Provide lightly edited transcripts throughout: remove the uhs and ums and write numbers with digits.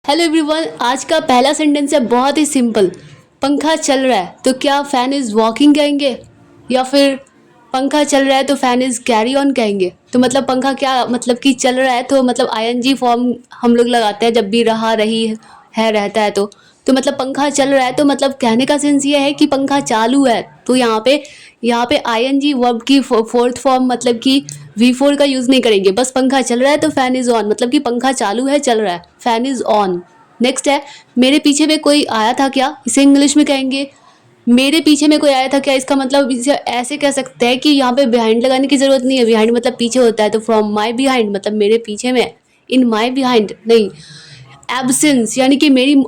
Hello everyone, आज का पहला सेंटेंस है बहुत ही सिंपल। पंखा चल रहा है तो क्या फैन इज़ वॉकिंग कहेंगे, या फिर पंखा चल रहा है तो फैन इज़ कैरी ऑन कहेंगे। तो मतलब पंखा क्या मतलब कि चल रहा है, तो मतलब आईएनजी फॉर्म हम लोग लगाते हैं जब भी रहा रही है रहता है तो मतलब पंखा चल रहा है, तो मतलब कहने का सेंस ये है कि पंखा चालू है। तो यहाँ पे आईएनजी वर्ब की फोर्थ फॉर्म मतलब कि V4 का यूज़ नहीं करेंगे। बस पंखा चल रहा है तो फैन इज़ ऑन, मतलब कि पंखा चालू है, चल रहा है, फैन इज़ ऑन। नेक्स्ट है मेरे पीछे में कोई आया था क्या, इसे इंग्लिश में कहेंगे मेरे पीछे में कोई आया था क्या। इसका मतलब इसे ऐसे कह सकते हैं कि यहाँ पे बिहाइंड लगाने की ज़रूरत नहीं है। बिहाइंड मतलब पीछे होता है, तो फ्रॉम माई बिहाइंड मतलब मेरे पीछे में, इन माई बिहाइंड नहीं। एब्सेंस यानी कि मेरी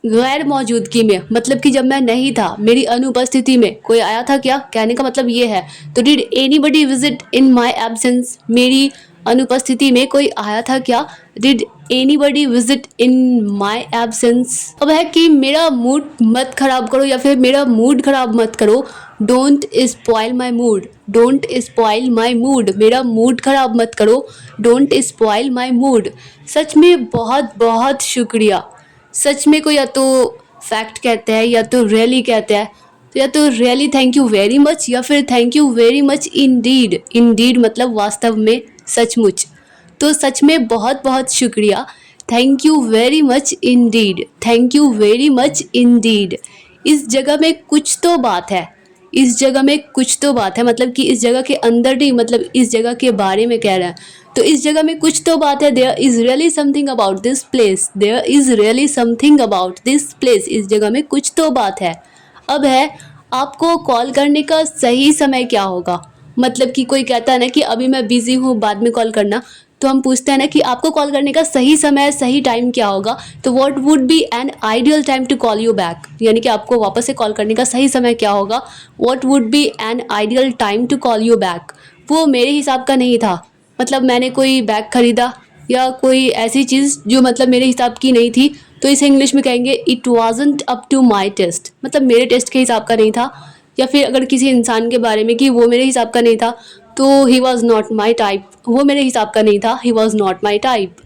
गैर मौजूदगी में, मतलब कि जब मैं नहीं था, मेरी अनुपस्थिति में कोई आया था क्या, कहने का मतलब ये है। तो did anybody visit in my absence, मेरी अनुपस्थिति में कोई आया था क्या। Did anybody visit in my absence. अब है कि मेरा मूड मत खराब करो या फिर मेरा मूड खराब मत करो। Don't spoil my mood, don't spoil my mood, मेरा मूड खराब मत करो। Don't spoil my mood. सच में बहुत बहुत शुक्रिया। सच में को या तो फैक्ट कहते हैं या तो रियली कहते हैं, तो या तो really thank you very much या फिर thank you very much Indeed. Indeed मतलब वास्तव में, सचमुच। तो सच में बहुत बहुत शुक्रिया। Thank you very much Indeed, thank you very much Indeed. इस जगह में कुछ तो बात है, इस जगह में कुछ तो बात है, मतलब कि इस जगह के अंदर नहीं, मतलब इस जगह के बारे में कह रहा है। तो इस जगह में कुछ तो बात है। There is really something about this place, there is really something about this place, इस जगह में कुछ तो बात है। अब है आपको कॉल करने का सही समय क्या होगा। मतलब कि कोई कहता है ना कि अभी मैं बिज़ी हूँ, बाद में कॉल करना, तो हम पूछते हैं ना कि आपको कॉल करने का सही समय, सही टाइम क्या होगा। तो what would be an ideal time to call you back, यानी कि आपको वापस से कॉल करने का सही समय क्या होगा। What would be an ideal time to call you back. वो मेरे हिसाब का नहीं था, मतलब मैंने कोई बैग खरीदा या कोई ऐसी चीज़ जो मतलब मेरे हिसाब की नहीं थी, तो इसे इंग्लिश में कहेंगे it wasn't up to my taste, मतलब मेरे टेस्ट के हिसाब का नहीं था। या फिर अगर किसी इंसान के बारे में कि वो मेरे हिसाब का नहीं था, तो he was not my type, वो मेरे हिसाब का नहीं था, he was not my type.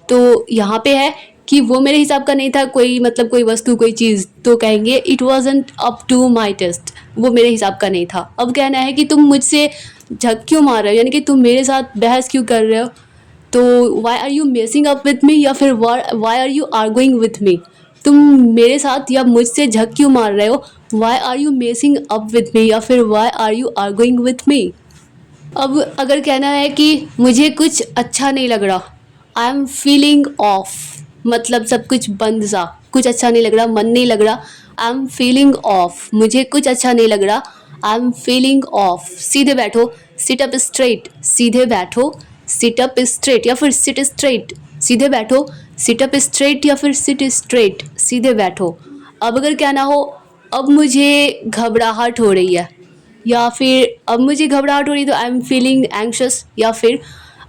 तो यहाँ पे है कि वो मेरे हिसाब का नहीं था, कोई मतलब कोई वस्तु कोई चीज़, तो कहेंगे it wasn't up to my taste, वो मेरे हिसाब का नहीं था। अब कहना है कि तुम मुझसे झक क्यों मार रहे हो, यानी कि तुम मेरे साथ बहस क्यों कर रहे हो। तो why are you messing up with me या फिर why are you arguing with me. तुम मेरे साथ या मुझसे झक क्यों मार रहे हो। Why are you messing up with me या फिर why are you arguing with me. अब अगर कहना है कि मुझे कुछ अच्छा नहीं लग रहा, आई एम फीलिंग ऑफ, मतलब सब कुछ बंद सा, कुछ अच्छा नहीं लग रहा, मन नहीं लग रहा। आई एम फीलिंग ऑफ, मुझे कुछ अच्छा नहीं लग रहा, आई एम फीलिंग ऑफ। सीधे बैठो, सिट अप स्ट्रेट, सीधे बैठो, सिट अप स्ट्रेट या फिर सिट स्ट्रेट, सीधे बैठो, सिट अप स्ट्रेट या फिर सिट स्ट्रेट, सीधे बैठो। अब अगर कहना हो अब मुझे घबराहट हो रही है, या फिर अब मुझे घबराहट हो रही है, तो आई एम फीलिंग एंग्शियस, या फिर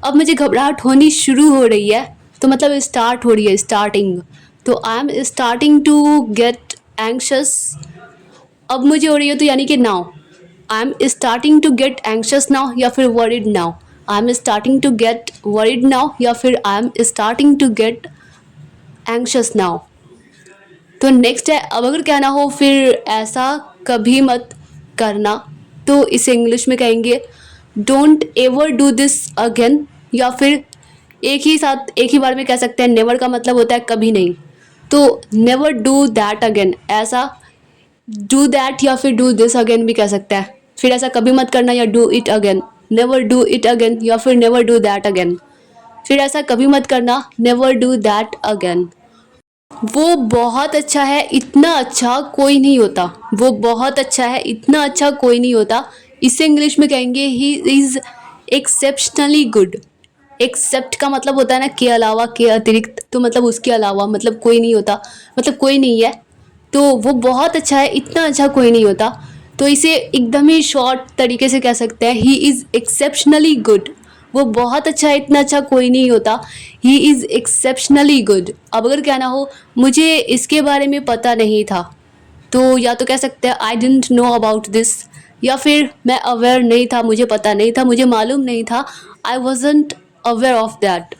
अब मुझे घबराहट होनी शुरू हो रही है, तो मतलब स्टार्ट हो रही है, स्टार्टिंग। तो I am starting to get anxious. अब मुझे हो रही है तो यानी कि now, I am starting to get anxious now या फिर worried now. I am starting to get worried now या फिर I am starting to get anxious now. तो नेक्स्ट है अब अगर कहना हो फिर ऐसा कभी मत करना, तो इसे इंग्लिश में कहेंगे don't ever do this again, या फिर एक ही साथ एक ही बार में कह सकते हैं। नेवर का मतलब होता है कभी नहीं, तो नेवर डू दैट अगेन, ऐसा डू दैट या फिर डू दिस अगेन भी कह सकते हैं। फिर ऐसा कभी मत करना या do it again, never do it again या फिर नेवर डू दैट अगेन। फिर ऐसा कभी मत करना, नेवर डू दैट अगेन। वो बहुत अच्छा है, इतना अच्छा कोई नहीं होता, वो बहुत अच्छा है, इतना अच्छा कोई नहीं होता। इसे इंग्लिश में कहेंगे he is exceptionally good. Except का मतलब होता है ना के अलावा, के अतिरिक्त, तो मतलब उसके अलावा मतलब कोई नहीं होता, मतलब कोई नहीं है। तो वो बहुत अच्छा है, इतना अच्छा कोई नहीं होता। तो इसे एकदम ही शॉर्ट तरीके से कह सकते हैं ही इज़ एक्सेप्शनली गुड। वो बहुत अच्छा है, इतना अच्छा कोई नहीं होता, ही इज़ एक्सेप्शनली गुड। अब अगर कहना हो मुझे इसके बारे में पता नहीं था, तो या तो कह सकते हैं I didn't know about this, या फिर मैं अवेयर नहीं था, मुझे पता नहीं था, मुझे मालूम नहीं था। आई वॉजंट अवेयर ऑफ दैट,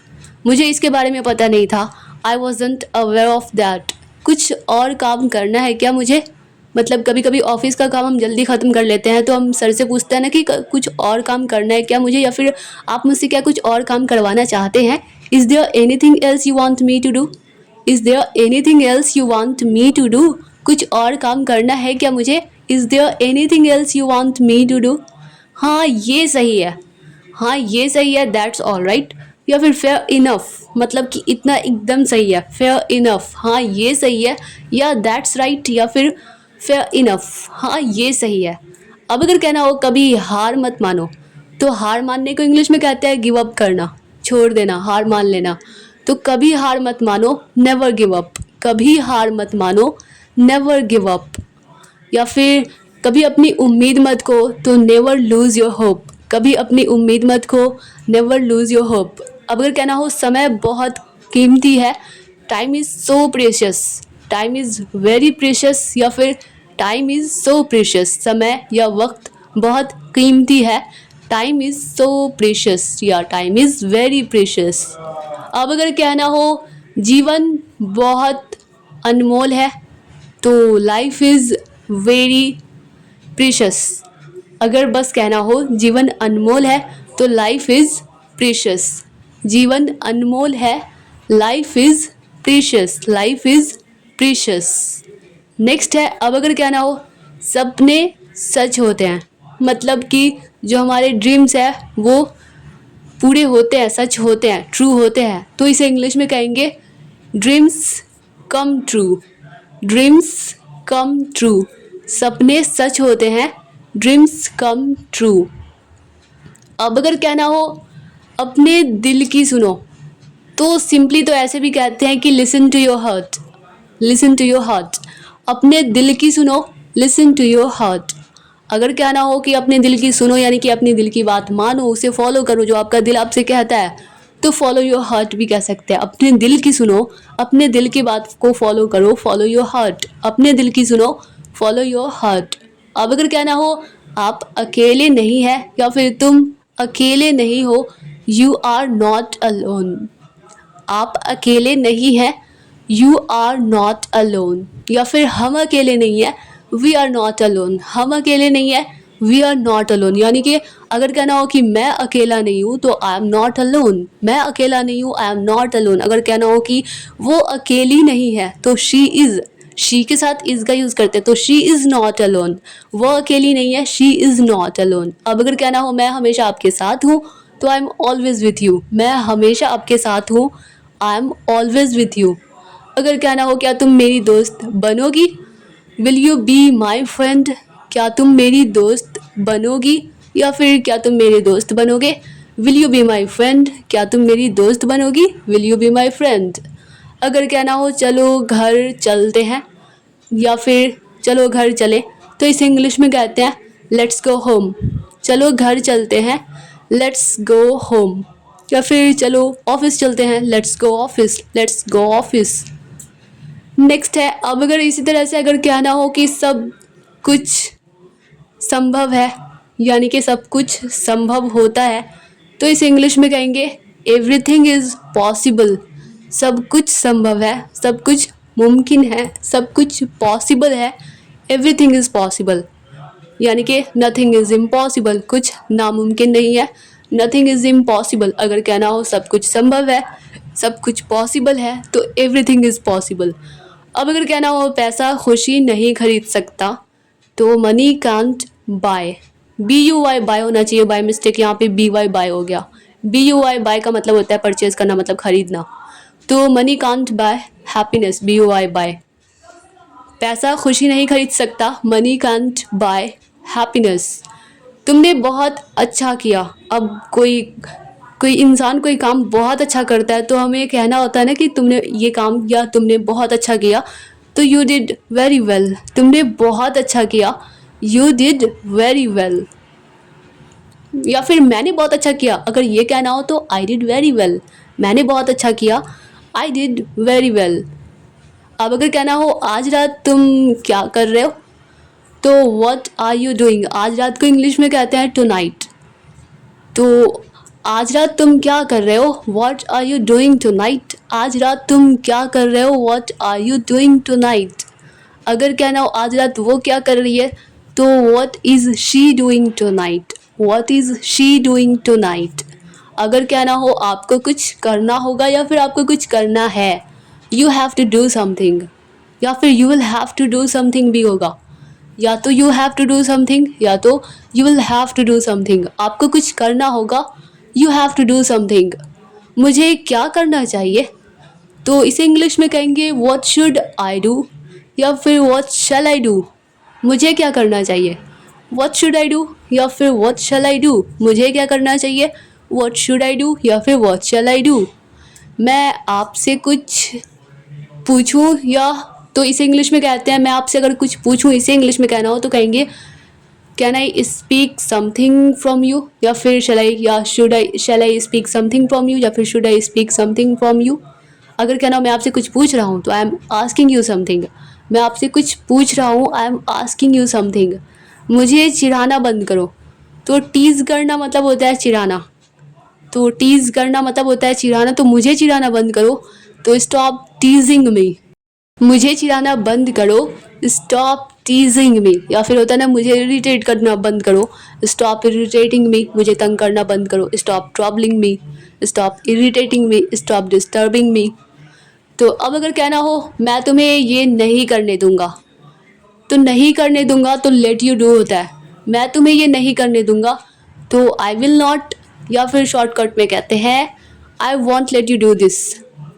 मुझे इसके बारे में पता नहीं था। आई वॉजंट अवेयर ऑफ दैट। कुछ और काम करना है क्या मुझे? मतलब कभी कभी ऑफिस का काम हम जल्दी ख़त्म कर लेते हैं तो हम सर से पूछते हैं ना कि कुछ और काम करना है क्या मुझे, या फिर आप मुझसे क्या कुछ और काम करवाना चाहते हैं? Is there anything else you want me to do? Is there anything else you want me to do? कुछ और काम करना है क्या मुझे? Is there anything else you want me to do? हाँ ये सही है, हाँ ये सही है, दैट्स ऑल राइट। या फिर फेयर इनफ, मतलब कि इतना एकदम सही है, फेयर इनफ, हाँ ये सही है, या दैट्स राइट, या फिर फेयर इनफ, हाँ ये सही है। अब अगर कहना हो कभी हार मत मानो, तो हार मानने को इंग्लिश में कहते हैं गिव अप करना, छोड़ देना, हार मान लेना। तो कभी हार मत मानो, नेवर गिव अप, कभी हार मत मानो, नेवर गिव अप। या फिर कभी अपनी उम्मीद मत खो, तो नेवर लूज़ योर होप, कभी अपनी उम्मीद मत खो, नेवर लूज़ योर होप। अब अगर कहना हो समय बहुत कीमती है, time is so precious, time is very precious, या फिर टाइम इज़ सो प्रेशियस, समय या वक्त बहुत कीमती है, टाइम इज़ सो प्रेशियस, या टाइम इज़ वेरी प्रेशियस। अब अगर कहना हो जीवन बहुत अनमोल है, तो लाइफ इज़ वेरी प्रीशियस। अगर बस कहना हो जीवन अनमोल है, तो लाइफ इज़ प्रीशियस, जीवन अनमोल है, life is precious, life is precious. Next है, अब अगर कहना हो सपने सच होते हैं, मतलब कि जो हमारे ड्रीम्स है वो पूरे होते हैं, सच होते हैं, ट्रू होते हैं, तो इसे इंग्लिश में कहेंगे dreams come true, dreams come true, सपने सच होते हैं, ड्रीम्स कम ट्रू। अब अगर कहना हो अपने दिल की सुनो, तो सिंपली तो ऐसे भी कहते हैं कि listen to your heart, listen to your heart, अपने दिल की सुनो, लिसन टू योर हार्ट। अगर कहना हो कि अपने दिल की सुनो, यानी कि अपने दिल की बात मानो, उसे फॉलो करो, जो आपका दिल आपसे कहता है, तो फॉलो योर हार्ट भी कह सकते हैं। अपने दिल की सुनो, अपने दिल की बात को फॉलो करो, फॉलो योर हार्ट, अपने दिल की सुनो, फॉलो योर हार्ट। अब अगर कहना हो आप अकेले नहीं हैं, या फिर तुम अकेले नहीं हो, यू आर नॉट अलोन, आप अकेले नहीं हैं, यू आर नॉट अलोन। या फिर हम अकेले नहीं हैं, वी आर नॉट अलोन, हम अकेले नहीं हैं, वी आर नॉट अलोन। यानी कि अगर कहना हो कि मैं अकेला नहीं हूँ, तो आई एम नॉट अलोन, मैं अकेला नहीं हूँ, आई एम नॉट अलोन। अगर कहना हो कि वो अकेली नहीं है, तो शी इज़, शी के साथ इज़ का यूज़ करते हैं, तो शी इज़ नॉट अलोन, वो अकेली नहीं है, शी इज़ नॉट अलोन। अब अगर कहना हो मैं हमेशा आपके साथ हूँ, तो I am always with you, मैं हमेशा आपके साथ हूँ, I am always with you. अगर कहना हो क्या तुम मेरी दोस्त बनोगी, will you be my friend, क्या तुम मेरी दोस्त बनोगी, या फिर क्या तुम मेरे दोस्त बनोगे, will you be my friend, क्या तुम मेरी दोस्त बनोगी, will you be my friend. अगर कहना हो चलो घर चलते हैं, या फिर चलो घर चले, तो इसे इंग्लिश में कहते हैं लेट्स गो होम, चलो घर चलते हैं, लेट्स गो होम। या फिर चलो ऑफिस चलते हैं, let's go office, let's go office. Next है, अब अगर इसी तरह से अगर कहना हो कि सब कुछ संभव है, यानी कि सब कुछ संभव होता है, तो इसे इंग्लिश में कहेंगे एवरीथिंग इज़ पॉसिबल, सब कुछ संभव है, सब कुछ मुमकिन है, सब कुछ पॉसिबल है, एवरीथिंग इज़ पॉसिबल। यानी कि नथिंग इज़ इम्पॉसिबल, कुछ नामुमकिन नहीं है, नथिंग इज़ इम्पॉसिबल। अगर कहना हो सब कुछ संभव है, सब कुछ पॉसिबल है, तो एवरीथिंग इज़ पॉसिबल। अब अगर कहना हो पैसा खुशी नहीं खरीद सकता, तो money can't buy, B U Y buy होना चाहिए, बाय मिस्टेक यहाँ पे बी वाई बाय हो गया। बी यू वाई बाय का मतलब होता है परचेज करना, मतलब खरीदना, तो money can't buy happiness, B U Y buy. पैसा खुशी नहीं खरीद सकता, मनी कांट बाय हैप्पीनेस। तुमने बहुत अच्छा किया, अब कोई कोई इंसान कोई काम बहुत अच्छा करता है, तो हमें कहना होता है ना कि तुमने ये काम या तुमने बहुत अच्छा किया, तो यू डिड वेरी वेल, तुमने बहुत अच्छा किया, यू डिड वेरी वेल। या फिर मैंने बहुत अच्छा किया, अगर ये कहना हो तो आई डिड वेरी वेल, मैंने बहुत अच्छा किया, आई डिड वेरी वेल। अब अगर कहना हो आज रात तुम क्या कर रहे हो, तो व्हाट आर यू डूइंग, आज रात को इंग्लिश में कहते हैं टुनाइट, तो आज रात तुम क्या कर रहे हो, what are you doing tonight. आज रात तुम क्या कर रहे हो, what are you doing tonight. अगर कहना हो आज रात वो क्या कर रही है, तो what is she doing tonight, what is she doing tonight. अगर कहना हो आपको कुछ करना होगा या फिर आपको कुछ करना है, you have to do something, या फिर you will have to do something भी होगा। या तो you have to do something या तो you will have to do something. आपको कुछ करना होगा, you have to do something. मुझे क्या करना चाहिए, तो इसे इंग्लिश में कहेंगे व्हाट शुड आई डू, या फिर व्हाट शैल आई डू। मुझे क्या करना चाहिए, व्हाट शुड आई डू, या फिर व्हाट शैल आई डू। मुझे क्या करना चाहिए, व्हाट शुड आई डू या फिर व्हाट शैल आई डू। मैं आपसे कुछ पूछूं, या तो इसे इंग्लिश में कहते हैं, मैं आपसे अगर कुछ पूछूं इसे इंग्लिश में कहना हो तो कहेंगे can I speak something from you, या फिर शैल आई या should I, shall I speak something from you या फिर should I speak something from you. अगर कहना हो मैं आपसे कुछ पूछ रहा हूँ तो I am asking you something. मैं आपसे कुछ पूछ रहा हूँ, I am asking you something. मुझे चिढ़ाना बंद करो, तो टीज़ करना मतलब होता है चिढ़ाना, तो टीज़ करना मतलब होता है चिढ़ाना। तो मुझे चिढ़ाना बंद करो, तो स्टॉप टीजिंग मी। मुझे चिढ़ाना बंद करो, स्टॉप टीजिंग मी। या फिर होता है ना मुझे इरिटेट करना बंद करो, स्टॉप इरिटेटिंग मी। मुझे तंग करना बंद करो, स्टॉप ट्रबलिंग मी। स्टॉप इरिटेटिंग मी, स्टॉप डिस्टर्बिंग मी। तो अब अगर कहना हो मैं तुम्हें ये नहीं करने दूंगा, तो नहीं करने दूंगा तो लेट यू डू होता है। मैं तुम्हें ये नहीं करने दूंगा तो आई विल नॉट, या फिर शॉर्टकट में कहते हैं I won't let you do this.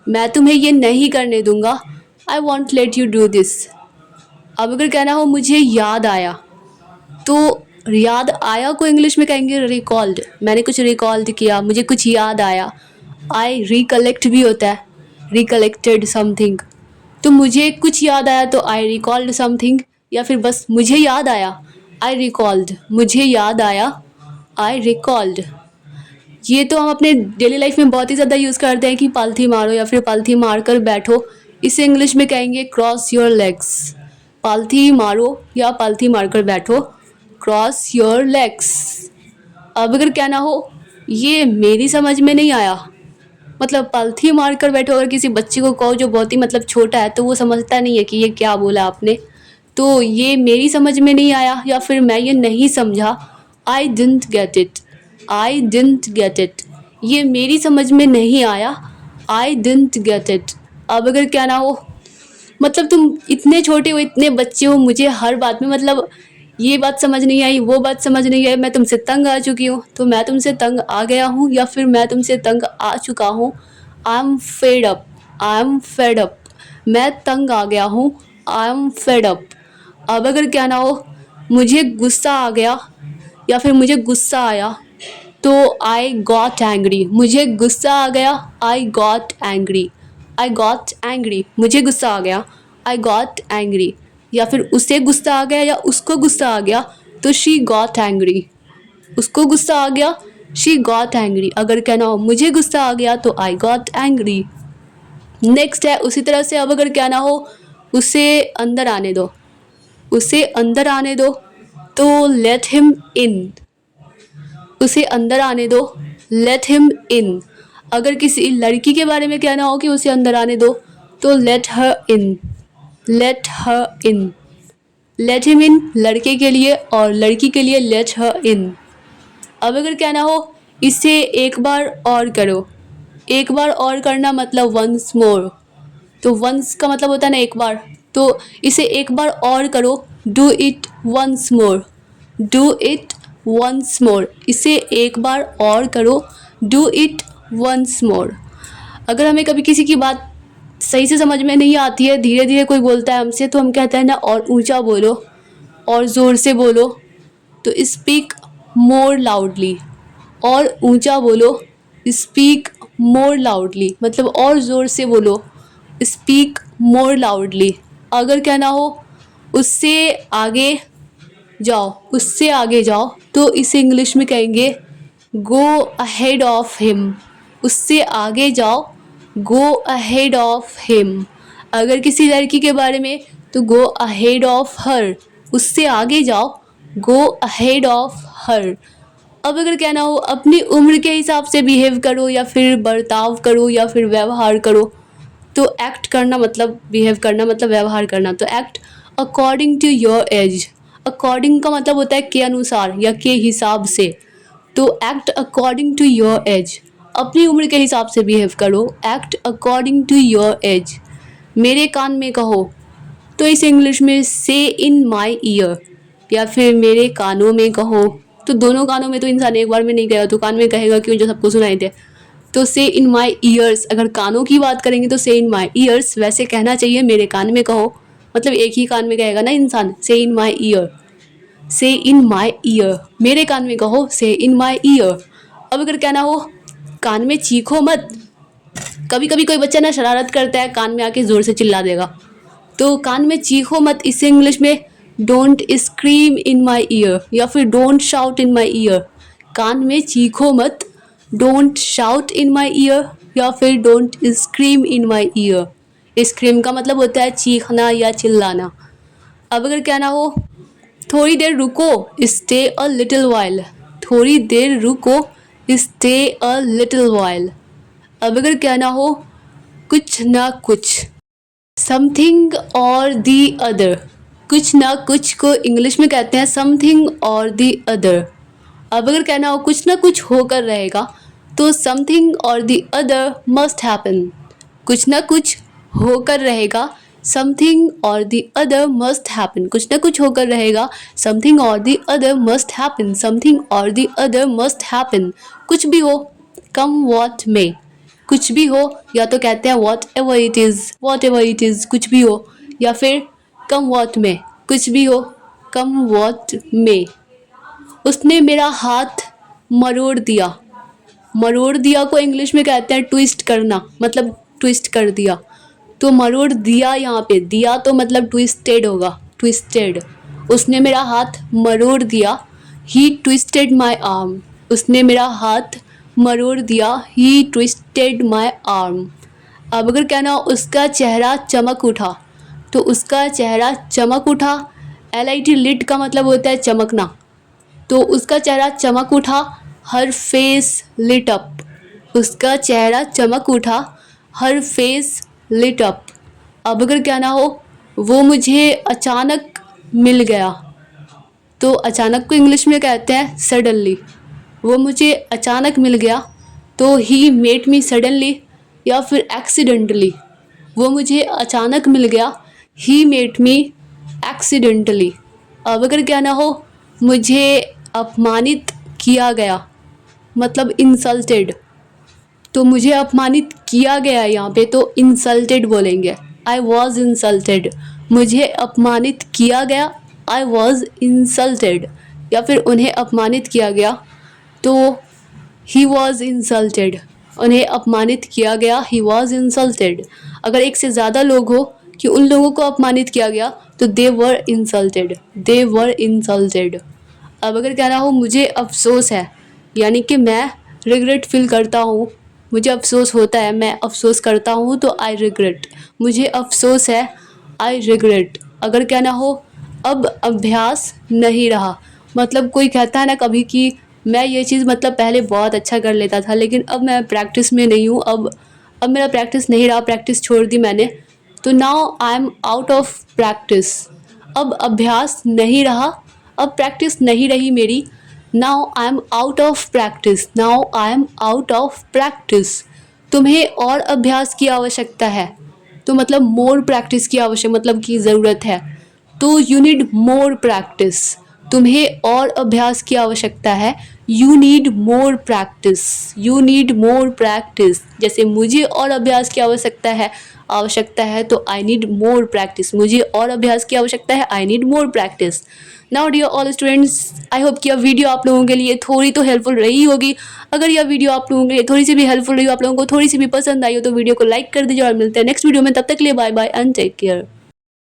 मैं तुम्हें ये नहीं करने दूंगा, I won't let you do this. अब अगर कहना हो मुझे याद आया, तो याद आया को इंग्लिश में कहेंगे रिकॉल्ड। मैंने कुछ रिकॉल्ड किया, मुझे कुछ याद आया। आई रिकलेक्ट भी होता है, रिकलेक्टेड समथिंग। तो मुझे कुछ याद आया तो आई रिकॉल्ड समथिंग, या फिर बस मुझे याद आया आई रिकॉल्ड। मुझे याद आया आई रिकॉल्ड। ये तो हम अपने डेली लाइफ में बहुत ही ज़्यादा यूज़ करते हैं कि पालथी मारो या फिर पालथी मार कर बैठो। इसे इंग्लिश में कहेंगे क्रॉस योर लेग्स। पालथी मारो या पालथी मार कर बैठो, क्रॉस योर लेग्स। अब अगर कहना हो ये मेरी समझ में नहीं आया, मतलब पालथी मार कर बैठो। अगर किसी बच्चे को कहो जो बहुत ही मतलब छोटा है तो वो समझता नहीं है कि ये क्या बोला आपने, तो ये मेरी समझ में नहीं आया या फिर मैं ये नहीं समझा, I didn't get it. I didn't get it, ये मेरी समझ में नहीं आया, आई डिडंट गेट इट। अब अगर कहना हो मतलब तुम इतने छोटे हो, इतने बच्चे हो, मुझे हर बात में मतलब ये बात समझ नहीं आई, वो बात समझ नहीं आई, मैं तुमसे तंग आ चुकी हूँ, तो मैं तुमसे तंग आ गया हूँ या फिर मैं तुमसे तंग आ चुका हूँ। I am fed up, I am fed up. मैं तंग आ गया हूँ, आई एम फेड अप। अब अगर कहना हो मुझे गुस्सा आ गया या फिर मुझे गुस्सा आया, तो आई गॉट एंग्री। मुझे गुस्सा आ गया, I got angry. I got angry, मुझे गुस्सा आ गया, आई गॉट एंग्री। या फिर उसे गुस्सा आ गया या उसको गुस्सा आ गया तो शी गॉट एंग्री। उसको गुस्सा आ गया, शी गॉट एंग्री। अगर कहना हो मुझे गुस्सा आ गया तो आई गॉट एंग्री। नेक्स्ट है उसी तरह से, अब अगर कहना हो उसे अंदर आने दो, उसे अंदर आने दो, तो लेट हिम इन। उसे अंदर आने दो, लेट हिम इन। अगर किसी लड़की के बारे में कहना हो कि उसे अंदर आने दो, तो let her in, let her in. Let him in लड़के के लिए और लड़की के लिए लेट हर इन। अब अगर कहना हो इसे एक बार और करो, एक बार और करना मतलब वंस मोर। तो वंस का मतलब होता है ना एक बार, तो इसे एक बार और करो, do it once more, do it once more. इसे एक बार और करो, डू इट वंस मोर। अगर हमें कभी किसी की बात सही से समझ में नहीं आती है, धीरे धीरे कोई बोलता है हमसे, तो हम कहते हैं ना और ऊंचा बोलो और ज़ोर से बोलो, तो स्पीक मोर लाउडली। और ऊंचा बोलो, स्पीक मोर लाउडली, मतलब और ज़ोर से बोलो, स्पीक मोर लाउडली। अगर कहना हो उससे आगे जाओ, उससे आगे जाओ, तो इसे इंग्लिश में कहेंगे गो अहेड ऑफ हिम। उससे आगे जाओ, गो अहेड ऑफ हिम। अगर किसी लड़की के बारे में तो गो अहेड ऑफ हर। उससे आगे जाओ, गो अहेड ऑफ हर। अब अगर कहना हो अपनी उम्र के हिसाब से बिहेव करो या फिर बर्ताव करो या फिर व्यवहार करो, तो एक्ट करना मतलब बिहेव करना मतलब व्यवहार करना, तो act according to your age. According का मतलब होता है के अनुसार या के हिसाब से, तो act according to your age, अपनी उम्र के हिसाब से बिहेव करो, act according to your age. मेरे कान में कहो, तो इसे इंग्लिश में से इन माई ईयर, या फिर मेरे कानों में कहो, तो दोनों कानों में तो इंसान एक बार में नहीं कहेगा, तो कान में कहेगा क्यों जो सबको सुनाई दे। तो से इन माई ईयर्स, अगर कानों की बात करेंगे तो से इन माई ईयर्स, वैसे कहना चाहिए मेरे कान में कहो, मतलब एक ही कान में कहेगा ना इंसान, से इन माई ईयर, से इन माई ईयर, मेरे कान में कहो से इन माई ईयर। अब अगर कहना हो कान में चीखो मत, कभी कभी कोई बच्चा ना शरारत करता है, कान में आके ज़ोर से चिल्ला देगा, तो कान में चीखो मत, इससे इंग्लिश में don't scream in my ear या फिर don't shout in my ear. कान में चीखो मत, don't shout in my ear या फिर don't scream in my ear. Scream का मतलब होता है चीखना या चिल्लाना। अब अगर कहना हो थोड़ी देर रुको, स्टे अ लिटिल वाइल, थोड़ी देर रुको, स्टे अ लिटिल वाइल। अब अगर कहना हो कुछ ना कुछ, समथिंग और दी अदर, कुछ ना कुछ को इंग्लिश में कहते हैं समथिंग और दी अदर। अब अगर कहना हो कुछ ना कुछ होकर रहेगा, तो समथिंग और दी अदर मस्ट हैपन, कुछ ना कुछ होकर रहेगा, समथिंग और दी अदर मस्ट हैपन, कुछ ना कुछ होकर रहेगा, समथिंग और the other must happen, something और दी अदर मस्ट हैपन। कुछ भी हो, कम वॉट में, कुछ भी हो, या तो कहते हैं what ever it is, what ever it is, कुछ भी हो, या फिर कम वॉट में, कुछ भी हो, कम वॉट में। उसने मेरा हाथ मरोड़ दिया, मरोड़ दिया को इंग्लिश में कहते हैं ट्विस्ट करना, मतलब ट्विस्ट कर दिया, तो मरोड़ दिया, यहाँ पे दिया तो मतलब ट्विस्टेड होगा, ट्विस्टेड। उसने मेरा हाथ मरोड़ दिया, ही ट्विस्टेड माई आर्म, उसने मेरा हाथ मरोड़ दिया, ही ट्विस्टेड माई आर्म। अब अगर कहना उसका चेहरा चमक उठा, तो उसका चेहरा चमक उठा, LIT लिट का मतलब होता है चमकना, तो उसका चेहरा चमक उठा, हर फेस लिट अप, उसका चेहरा चमक उठा, हर फेस लिट अप। अब अगर कहना हो वो मुझे अचानक मिल गया, तो अचानक को इंग्लिश में कहते हैं सडनली, वो मुझे अचानक मिल गया, तो ही मेट मी सडनली या फिर एक्सीडेंटली, वो मुझे अचानक मिल गया, ही मेट मी एक्सीडेंटली। अब अगर कहना हो मुझे अपमानित किया गया, मतलब इंसल्टेड, तो मुझे अपमानित किया गया, यहाँ पे तो इंसल्टेड बोलेंगे, आई वॉज इंसल्टेड, मुझे अपमानित किया गया, आई वॉज इंसल्टेड, या फिर उन्हें अपमानित किया गया, तो ही वॉज इंसल्टेड, उन्हें अपमानित किया गया, ही वॉज इंसल्टेड। अगर एक से ज़्यादा लोग हो कि उन लोगों को अपमानित किया गया, तो दे वर इंसल्टेड, दे वर इंसल्टेड। अब अगर कहना हो मुझे अफसोस है, यानी कि मैं रिग्रेट फील करता हूँ, मुझे अफसोस होता है, मैं अफसोस करता हूँ, तो आई रिग्रेट, मुझे अफसोस है, आई रिग्रेट। अगर कहना हो अब अभ्यास नहीं रहा, मतलब कोई कहता है ना कभी कि मैं ये चीज़ मतलब पहले बहुत अच्छा कर लेता था, लेकिन अब मैं प्रैक्टिस में नहीं हूँ, अब मेरा प्रैक्टिस नहीं रहा, प्रैक्टिस छोड़ दी मैंने, तो now I am out of practice. अब अभ्यास नहीं रहा, अब प्रैक्टिस नहीं रही मेरी, now I am out of practice, now I am out of practice. तुम्हें और अभ्यास की आवश्यकता है, तो मतलब मोर प्रैक्टिस की आवश्यक मतलब की ज़रूरत है, तो यू नीड मोर प्रैक्टिस, तुम्हें और अभ्यास की आवश्यकता है, you need more practice, you need more practice. जैसे मुझे और अभ्यास की आवश्यकता है तो आई नीड मोर प्रैक्टिस, मुझे और अभ्यास की आवश्यकता है, I need more practice. Now dear all students, I hope कि यह वीडियो आप लोगों के लिए थोड़ी तो हेल्पफुल रही होगी। अगर यह वीडियो आप लोगों के लिए थोड़ी सी भी हेल्पफुल रही हो, आप लोगों को थोड़ी सी भी पसंद आई हो, तो वीडियो को लाइक कर दीजिए और मिलते हैं नेक्स्ट वीडियो में। तब तक के लिए bye bye and take care.